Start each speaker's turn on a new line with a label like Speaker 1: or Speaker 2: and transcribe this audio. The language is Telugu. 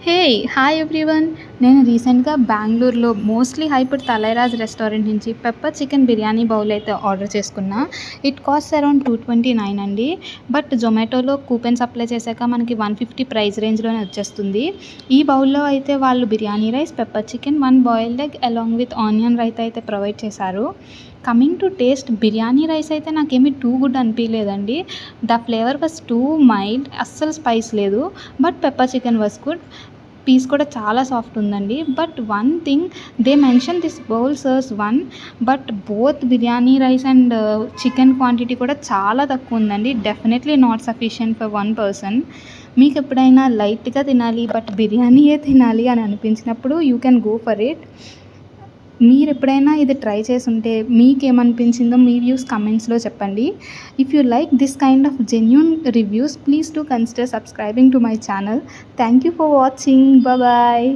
Speaker 1: హే! Hi everyone. నేను రీసెంట్‌గా బెంగుళూరులో మోస్ట్‌లీ హైప్డ్ తలైరాజ్ రెస్టారెంట్ నుంచి పెప్పర్ చికెన్ బిర్యానీ బౌల్ అయితే ఆర్డర్ చేసుకున్నా. ఇట్ కాస్ట్ అరౌండ్ 229 అండి. బట్ జొమాటోలో కూపన్స్ అప్లై చేశాక మనకి 150 ప్రైస్ రేంజ్‌లోనే వచ్చేస్తుంది. ఈ బౌల్‌లో అయితే వాళ్ళు biryani rice, pepper chicken, 1 boiled egg along with onion raita అయితే ప్రొవైడ్ చేశారు. Coming to taste, biryani rice అయితే నాకేమీ టూ గుడ్ అనిపియలేదండి. The flavour was too mild, అస్సలు స్పైస్ లేదు. But pepper chicken was good. Piece కూడా చాలా సాఫ్ట్ ఉందండి. But one thing, they mention this bowl serves 1, but both biryani rice and chicken quantity కూడా చాలా తక్కువ ఉందండి. Definitely not sufficient for 1 person. మీకు ఎప్పుడైనా లైట్‌గా తినాలి బట్ బిర్యానీయే తినాలి అని అనిపించినప్పుడు you can go for it. మీరెప్పుడైనా ఇది ట్రై చేసుంటే మీకేమనిపించిందో మీ వ్యూస్ కమెంట్స్‌లో చెప్పండి. If you like this kind of genuine reviews, please do consider subscribing to my channel. Thank you for watching. Bye.